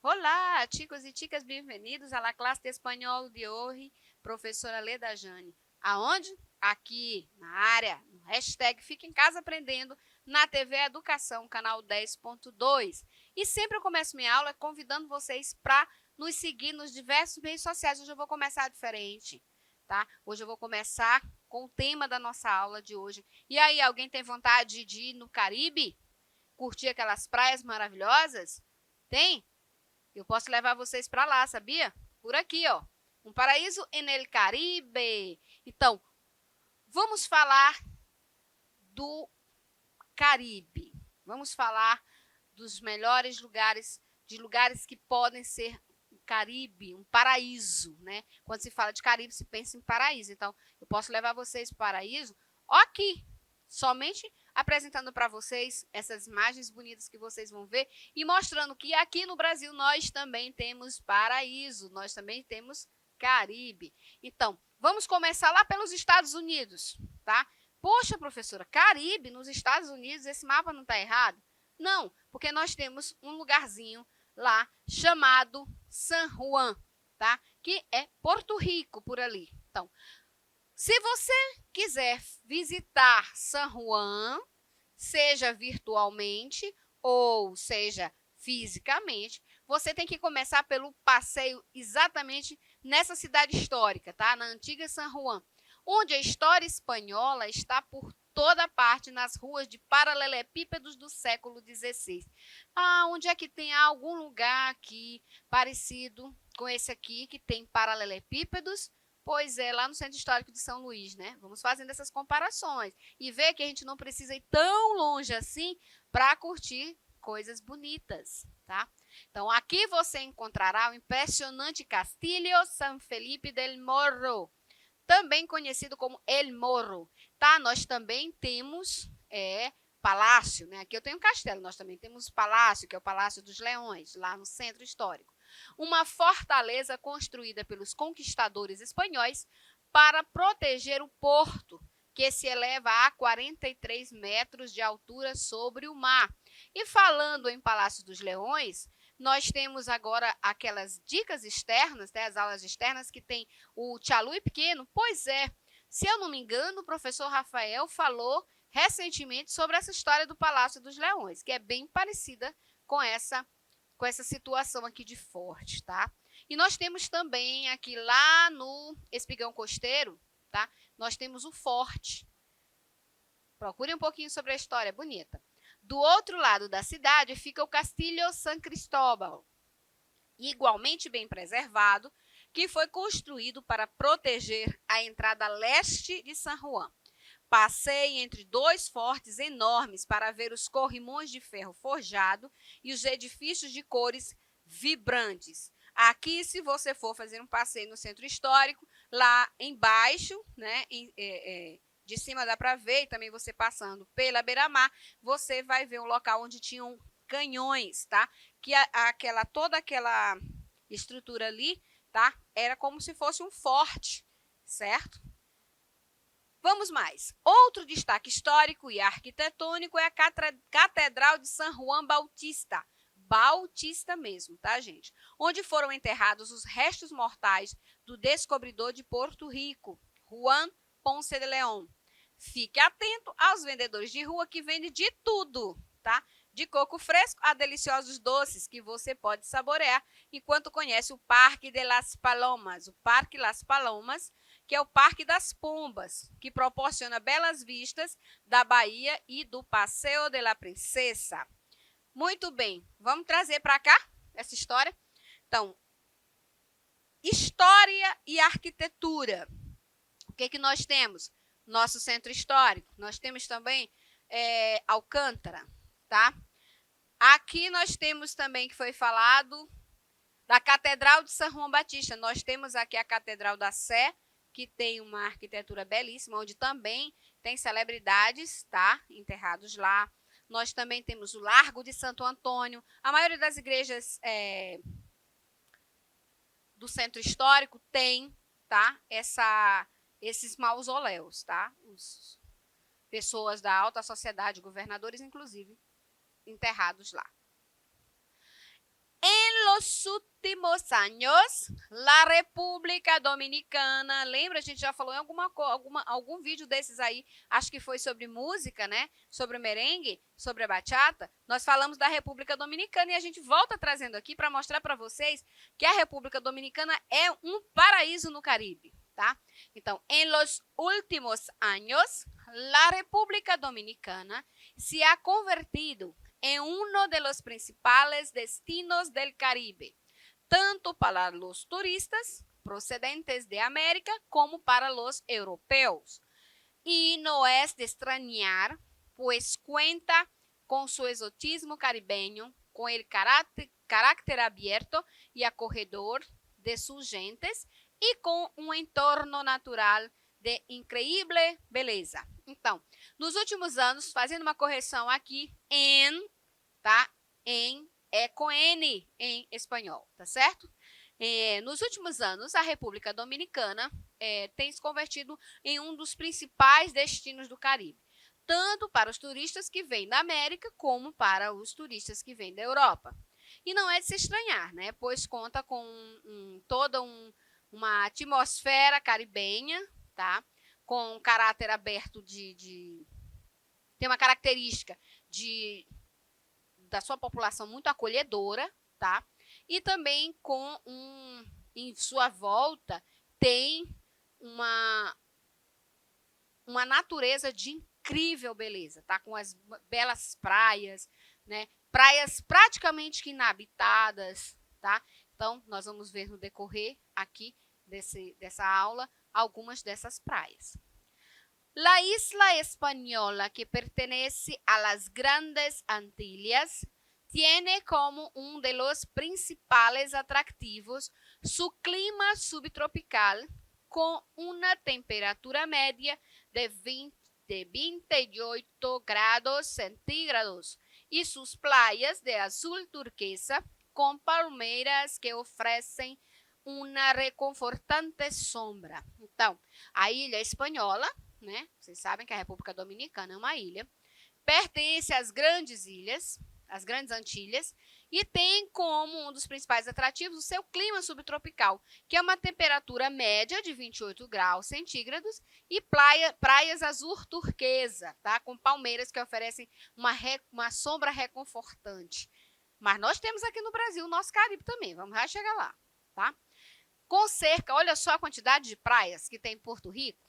Olá, chicos e chicas, bem-vindos à la classe de espanhol de hoje, professora Leda Jane. Aonde? Aqui, na área, no hashtag Fica em Casa Aprendendo, na TV Educação, canal 10.2. E sempre eu começo minha aula convidando vocês para nos seguir nos diversos meios sociais. Hoje eu vou começar diferente, tá? Hoje eu vou começar com o tema da nossa aula de hoje. E aí, alguém tem vontade de ir no Caribe? Curtir aquelas praias maravilhosas? Tem? Eu posso levar vocês para lá, sabia? Por aqui, ó. Um paraíso en el Caribe. Então, vamos falar do Caribe. Vamos falar dos melhores lugares, de lugares que podem ser um Caribe, um paraíso, né? Quando se fala de Caribe, se pensa em paraíso. Então, eu posso levar vocês para o paraíso aqui, somente apresentando para vocês essas imagens bonitas que vocês vão ver e mostrando que aqui no Brasil nós também temos paraíso, nós também temos Caribe. Então, vamos começar lá pelos Estados Unidos, tá? Poxa, professora, Caribe nos Estados Unidos, esse mapa não está errado? Não, porque nós temos um lugarzinho lá chamado San Juan, tá? Que é Porto Rico por ali. Então, se você quiser visitar San Juan, seja virtualmente ou seja fisicamente, você tem que começar pelo passeio exatamente nessa cidade histórica, tá? Na antiga San Juan, onde a história espanhola está por toda parte nas ruas de paralelepípedos do século XVI. Onde é que tem algum lugar aqui parecido com esse aqui, que tem paralelepípedos? Pois é, lá no Centro Histórico de São Luís, né? Vamos fazendo essas comparações e ver que a gente não precisa ir tão longe assim para curtir coisas bonitas, tá? Então, aqui você encontrará o impressionante Castillo San Felipe del Morro, também conhecido como El Morro, tá? Nós também temos palácio, né? Aqui eu tenho um castelo, nós também temos palácio, que é o Palácio dos Leões, lá no Centro Histórico. Uma fortaleza construída pelos conquistadores espanhóis para proteger o porto, que se eleva a 43 metros de altura sobre o mar. E falando em Palácio dos Leões, nós temos agora aquelas dicas externas, né, as aulas externas, que tem o Tchalui pequeno. Pois é, se eu não me engano, o professor Rafael falou recentemente sobre essa história do Palácio dos Leões, que é bem parecida com essa situação aqui de Forte, tá? E nós temos também aqui lá no Espigão Costeiro, tá? Nós temos o Forte. Procure um pouquinho sobre a história, é bonita. Do outro lado da cidade fica o Castillo San Cristóbal, igualmente bem preservado, que foi construído para proteger a entrada leste de San Juan. Passei entre dois fortes enormes para ver os corrimões de ferro forjado e os edifícios de cores vibrantes. Aqui, se você for fazer um passeio no centro histórico, lá embaixo, né, de cima dá para ver, e também você passando pela beira-mar, você vai ver um local onde tinham canhões, tá? Que toda aquela estrutura ali, tá? Era como se fosse um forte, certo? Vamos mais. Outro destaque histórico e arquitetônico é a Catedral de San Juan Bautista. Bautista mesmo, tá, gente? Onde foram enterrados os restos mortais do descobridor de Porto Rico, Juan Ponce de León. Fique atento aos vendedores de rua que vendem de tudo, tá? De coco fresco a deliciosos doces que você pode saborear enquanto conhece o Parque de las Palomas. O Parque Las Palomas, que é o Parque das Pombas, que proporciona belas vistas da Bahia e do Passeio de la Princesa. Muito bem, vamos trazer para cá essa história? Então, história e arquitetura. O que nós temos? Nosso centro histórico. Nós temos também Alcântara, tá? Aqui nós temos também, que foi falado, da Catedral de São João Batista. Nós temos aqui a Catedral da Sé, que tem uma arquitetura belíssima, onde também tem celebridades, tá? Enterrados lá. Nós também temos o Largo de Santo Antônio. A maioria das igrejas do centro histórico tem tá? Esses mausoléus, tá? Pessoas da alta sociedade, governadores inclusive, enterrados lá. En los últimos años, la República Dominicana, lembra, a gente já falou em algum vídeo desses aí, acho que foi sobre música, né? Sobre merengue, sobre a bachata. Nós falamos da República Dominicana e a gente volta trazendo aqui para mostrar para vocês que a República Dominicana é um paraíso no Caribe, tá? Então, en los últimos años, la República Dominicana se ha convertido en uno de los principales destinos del Caribe, tanto para los turistas procedentes de América como para los europeos. Y no es de extrañar, pues cuenta con su exotismo caribeño, con el carácter abierto y acogedor de sus gentes e com um entorno natural de incrível beleza. Então, nos últimos anos, fazendo uma correção aqui, tá? É com N em espanhol, tá certo? Nos últimos anos, a República Dominicana tem se convertido em um dos principais destinos do Caribe, tanto para os turistas que vêm da América, como para os turistas que vêm da Europa. E não é de se estranhar, né? Pois conta com toda uma atmosfera caribenha, tá? Com um caráter aberto tem uma característica da sua população muito acolhedora, tá? E também em sua volta, tem uma natureza de incrível beleza, tá? Com as belas praias, né? Praias praticamente que inabitadas, tá? Então, nós vamos ver no decorrer aqui dessa aula algumas dessas praias. La isla española, que pertenece a las Grandes Antillas, tiene como uno de los principales atractivos su clima subtropical con una temperatura media de 28 grados centígrados y sus playas de azul turquesa con palmeiras que oferecem uma reconfortante sombra. Então, a ilha espanhola, né? Vocês sabem que a República Dominicana é uma ilha, pertence às grandes ilhas, às grandes Antilhas, e tem como um dos principais atrativos o seu clima subtropical, que é uma temperatura média de 28 graus centígrados e praias azul turquesa, tá? Com palmeiras que oferecem uma sombra reconfortante. Mas nós temos aqui no Brasil o nosso Caribe também, vamos já chegar lá, tá? Com cerca, olha só a quantidade de praias que tem em Porto Rico,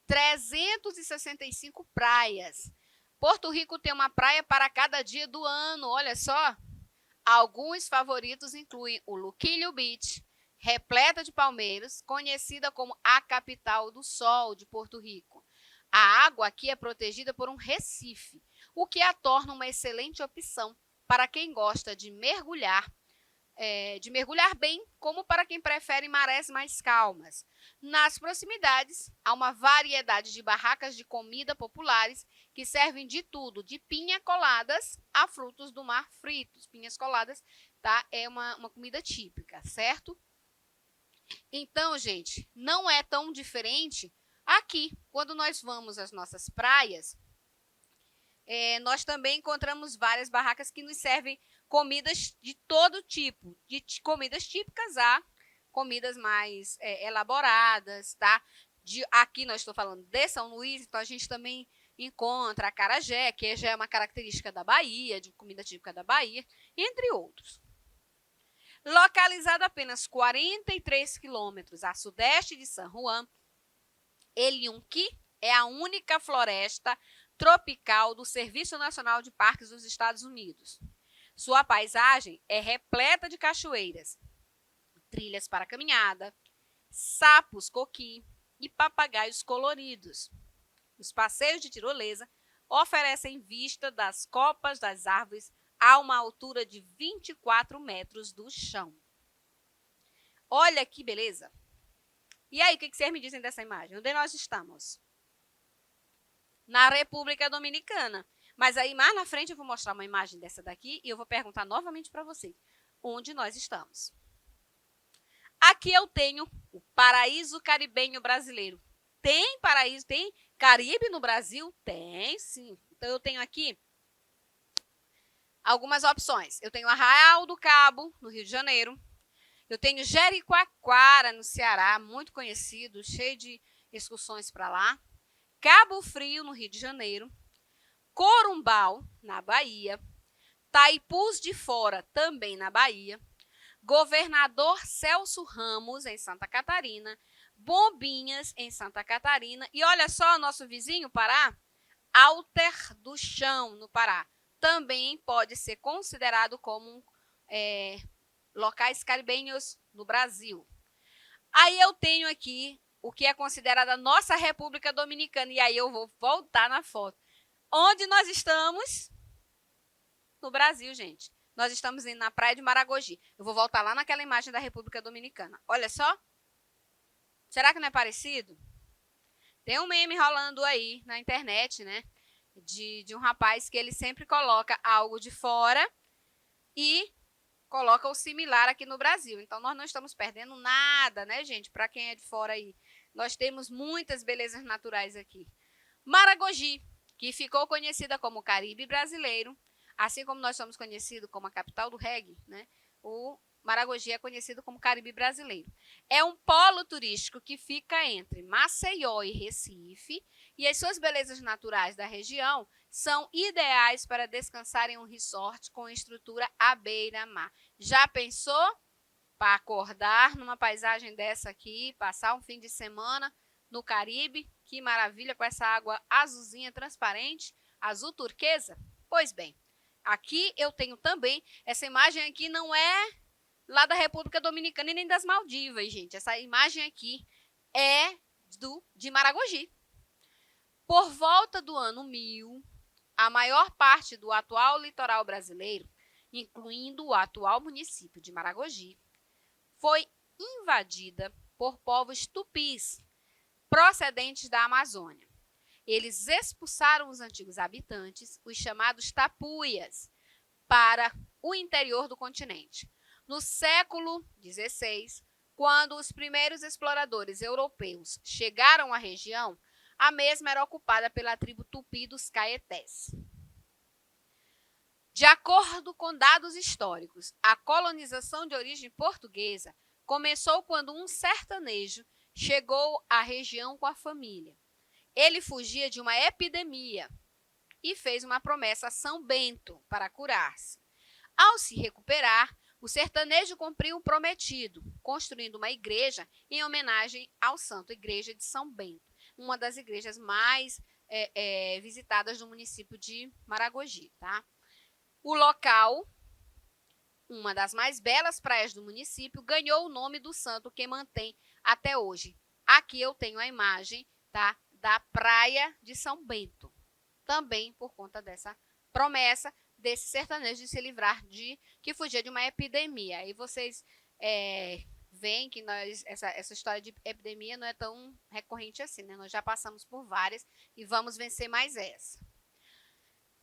365 praias. Porto Rico tem uma praia para cada dia do ano, olha só. Alguns favoritos incluem o Luquillo Beach, repleta de palmeiras, conhecida como a capital do sol de Porto Rico. A água aqui é protegida por um recife, o que a torna uma excelente opção para quem gosta de mergulhar bem, como para quem prefere marés mais calmas. Nas proximidades, há uma variedade de barracas de comida populares que servem de tudo, de pinha coladas a frutos do mar fritos. Pinhas coladas, tá? É uma comida típica, certo? Então, gente, não é tão diferente aqui. Quando nós vamos às nossas praias, nós também encontramos várias barracas que nos servem comidas de todo tipo, de comidas típicas a comidas mais elaboradas, tá? Aqui nós estou falando de São Luís, então a gente também encontra acarajé, que já é uma característica da Bahia, de comida típica da Bahia, entre outros. Localizado a apenas 43 quilômetros a sudeste de San Juan, El Yunque é a única floresta tropical do Serviço Nacional de Parques dos Estados Unidos. Sua paisagem é repleta de cachoeiras, trilhas para caminhada, sapos coqui e papagaios coloridos. Os passeios de tirolesa oferecem vista das copas das árvores a uma altura de 24 metros do chão. Olha que beleza! E aí, o que vocês me dizem dessa imagem? Onde nós estamos? Na República Dominicana. Mas aí, mais na frente, eu vou mostrar uma imagem dessa daqui e eu vou perguntar novamente para vocês onde nós estamos. Aqui eu tenho o paraíso caribenho brasileiro. Tem paraíso, tem Caribe no Brasil? Tem, sim. Então, eu tenho aqui algumas opções. Eu tenho Arraial do Cabo, no Rio de Janeiro. Eu tenho Jericoacoara, no Ceará, muito conhecido, cheio de excursões para lá. Cabo Frio, no Rio de Janeiro. Corumbau, na Bahia. Taipus de Fora, também na Bahia. Governador Celso Ramos, em Santa Catarina. Bombinhas, em Santa Catarina. E olha só, nosso vizinho, Pará, Alter do Chão, no Pará. Também pode ser considerado como locais caribenhos no Brasil. Aí eu tenho aqui o que é considerada a nossa República Dominicana. E aí eu vou voltar na foto. Onde nós estamos? No Brasil, gente. Nós estamos indo na praia de Maragogi. Eu vou voltar lá naquela imagem da República Dominicana. Olha só. Será que não é parecido? Tem um meme rolando aí na internet, né? De um rapaz que ele sempre coloca algo de fora e coloca o similar aqui no Brasil. Então, nós não estamos perdendo nada, né, gente? Para quem é de fora aí. Nós temos muitas belezas naturais aqui. Maragogi, que ficou conhecida como Caribe brasileiro, assim como nós somos conhecidos como a capital do reggae, né? O Maragogi é conhecido como Caribe brasileiro. É um polo turístico que fica entre Maceió e Recife, e as suas belezas naturais da região são ideais para descansar em um resort com estrutura à beira-mar. Já pensou para acordar numa paisagem dessa aqui, passar um fim de semana no Caribe? Que maravilha, com essa água azulzinha transparente, azul turquesa? Pois bem, aqui eu tenho também, essa imagem aqui não é lá da República Dominicana e nem das Maldivas, gente. Essa imagem aqui é de Maragogi. Por volta do ano 1000, a maior parte do atual litoral brasileiro, incluindo o atual município de Maragogi, foi invadida por povos tupis, procedentes da Amazônia. Eles expulsaram os antigos habitantes, os chamados tapuias, para o interior do continente. No século XVI, quando os primeiros exploradores europeus chegaram à região, a mesma era ocupada pela tribo tupi dos Caetés. De acordo com dados históricos, a colonização de origem portuguesa começou quando um sertanejo chegou à região com a família. Ele fugia de uma epidemia e fez uma promessa a São Bento para curar-se. Ao se recuperar, o sertanejo cumpriu o prometido, construindo uma igreja em homenagem ao santo, Igreja de São Bento, uma das igrejas mais visitadas do município de Maragogi. Tá? O local, uma das mais belas praias do município, ganhou o nome do santo que mantém até hoje. Aqui eu tenho a imagem, tá, da Praia de São Bento, também por conta dessa promessa desse sertanejo de se livrar que fugia de uma epidemia. Aí vocês veem que essa história de epidemia não é tão recorrente assim, né? Nós já passamos por várias e vamos vencer mais essa.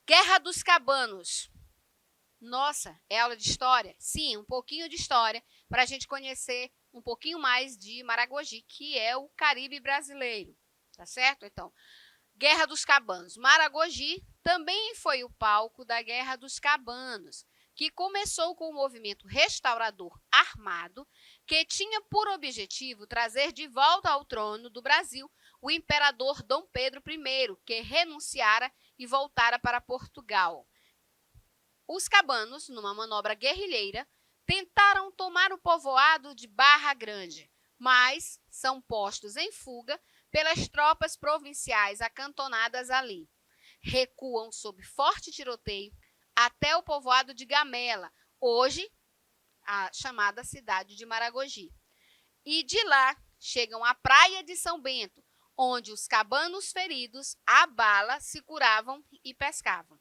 Guerra dos Cabanos. Nossa, é aula de história? Sim, um pouquinho de história para a gente conhecer um pouquinho mais de Maragogi, que é o Caribe brasileiro, tá certo? Então, Guerra dos Cabanos. Maragogi também foi o palco da Guerra dos Cabanos, que começou com um movimento restaurador armado que tinha por objetivo trazer de volta ao trono do Brasil o imperador Dom Pedro I, que renunciara e voltara para Portugal. Os cabanos, numa manobra guerrilheira, tentaram tomar o povoado de Barra Grande, mas são postos em fuga pelas tropas provinciais acantonadas ali. Recuam sob forte tiroteio até o povoado de Gamela, hoje a chamada cidade de Maragogi. E de lá chegam à praia de São Bento, onde os cabanos feridos à bala se curavam e pescavam.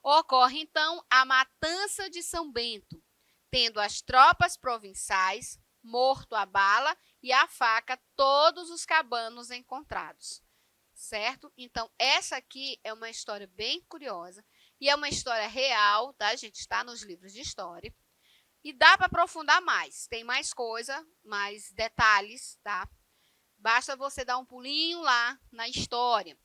Ocorre, então, a matança de São Bento, tendo as tropas provinciais morto a bala e a faca todos os cabanos encontrados, certo? Então, essa aqui é uma história bem curiosa e é uma história real, tá, gente? Está nos livros de história. E dá para aprofundar mais. Tem mais coisa, mais detalhes, tá? Basta você dar um pulinho lá na história.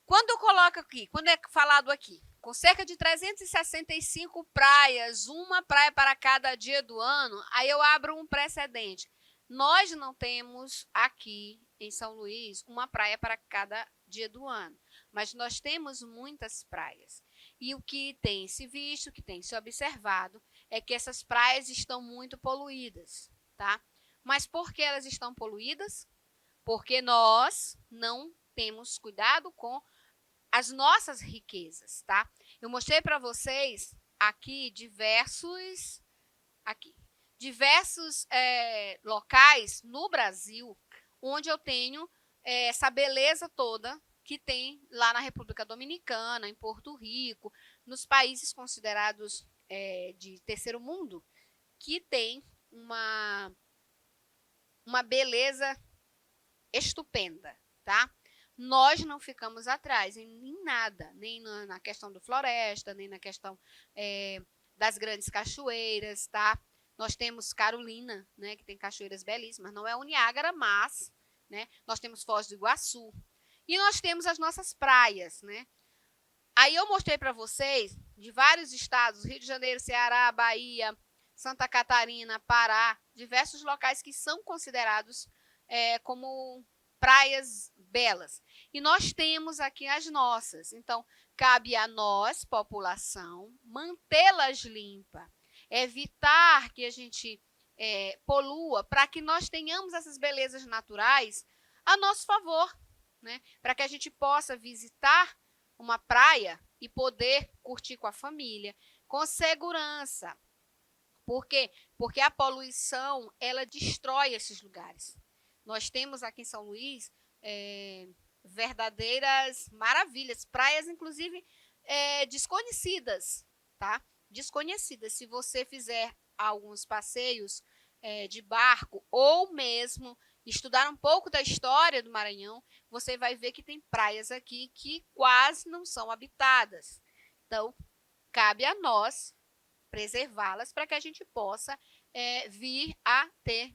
Quando eu coloco aqui, quando é falado aqui, com cerca de 365 praias, uma praia para cada dia do ano, aí eu abro um precedente. Nós não temos aqui em São Luís uma praia para cada dia do ano, mas nós temos muitas praias. E o que tem se visto, o que tem se observado, é que essas praias estão muito poluídas, tá? Mas por que elas estão poluídas? Porque nós não temos cuidado com as nossas riquezas, tá? Eu mostrei para vocês aqui diversos locais no Brasil onde eu tenho essa beleza toda que tem lá na República Dominicana, em Porto Rico, nos países considerados de terceiro mundo, que tem uma beleza estupenda, tá? Nós não ficamos atrás em nada, nem na questão do floresta, nem na questão das grandes cachoeiras, tá? Nós temos Carolina, né, que tem cachoeiras belíssimas, não é o Niágara, mas, né, nós temos Foz do Iguaçu. E nós temos as nossas praias, né? Aí eu mostrei para vocês de vários estados, Rio de Janeiro, Ceará, Bahia, Santa Catarina, Pará, diversos locais que são considerados como praias belas. E nós temos aqui as nossas. Então, cabe a nós, população, mantê-las limpas, evitar que a gente polua, para que nós tenhamos essas belezas naturais a nosso favor, né? Para que a gente possa visitar uma praia e poder curtir com a família, com segurança. Por quê? Porque a poluição, ela destrói esses lugares. Nós temos aqui em São Luís verdadeiras maravilhas, praias, inclusive, desconhecidas, tá? Desconhecidas. Se você fizer alguns passeios de barco ou mesmo estudar um pouco da história do Maranhão, você vai ver que tem praias aqui que quase não são habitadas. Então, cabe a nós preservá-las para que a gente possa vir a ter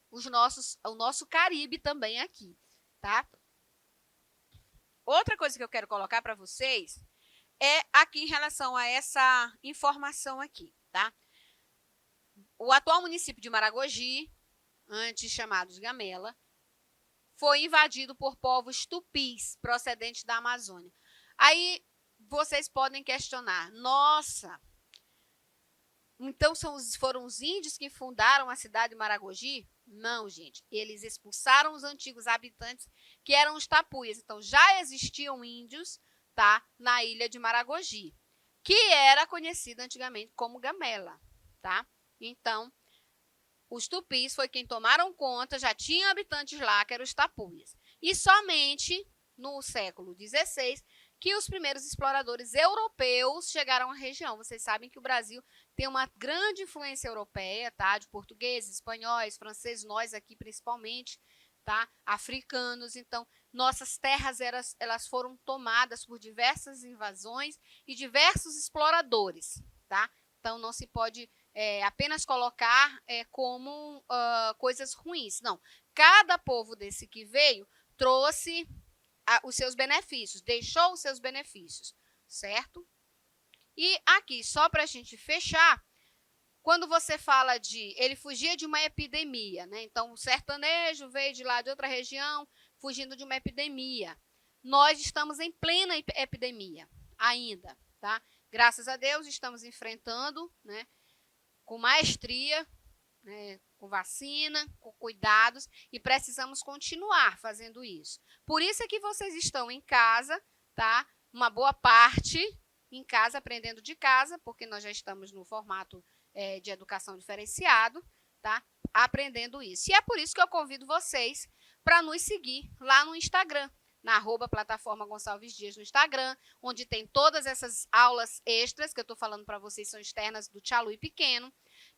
o nosso Caribe também aqui, tá? Outra coisa que eu quero colocar para vocês é aqui em relação a essa informação aqui, tá? O atual município de Maragogi, antes chamado de Gamela, foi invadido por povos tupis procedentes da Amazônia. Aí vocês podem questionar, nossa, então foram os índios que fundaram a cidade de Maragogi? Não, gente. Eles expulsaram os antigos habitantes, que eram os tapuias. Então, já existiam índios, tá, na ilha de Maragogi, que era conhecida antigamente como Gamela, tá? Então, os tupis foi quem tomaram conta, já tinham habitantes lá, que eram os tapuias. E somente no século XVI que os primeiros exploradores europeus chegaram à região. Vocês sabem que o Brasil tem uma grande influência europeia, tá? De portugueses, espanhóis, franceses, nós aqui principalmente, tá? Africanos. Então, nossas terras elas foram tomadas por diversas invasões e diversos exploradores, tá? Então, não se pode apenas colocar como coisas ruins. Não. Cada povo desse que veio trouxe os seus benefícios, deixou os seus benefícios, certo? E aqui, só para a gente fechar, quando você fala ele fugia de uma epidemia, né? Então, o sertanejo veio de lá de outra região, fugindo de uma epidemia. Nós estamos em plena epidemia ainda, tá? Graças a Deus, estamos enfrentando, né, com maestria, né, com vacina, com cuidados, e precisamos continuar fazendo isso. Por isso é que vocês estão em casa, tá? Uma boa parte em casa, aprendendo de casa, porque nós já estamos no formato de educação diferenciado, tá? Aprendendo isso. E é por isso que eu convido vocês para nos seguir lá no Instagram, na @plataforma Gonçalves Dias no Instagram, onde tem todas essas aulas extras que eu estou falando para vocês, são externas do Tchalui Pequeno,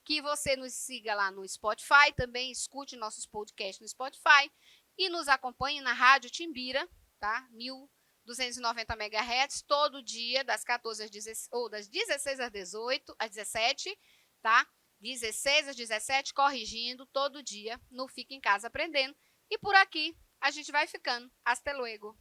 que você nos siga lá no Spotify, também escute nossos podcasts no Spotify e nos acompanhe na Rádio Timbira, tá? 1290 MHz, todo dia, das 14 às 16, ou das 16 às 18, às 17, tá? 16 às 17, corrigindo todo dia no Fica em Casa Aprendendo. E por aqui a gente vai ficando. Hasta luego.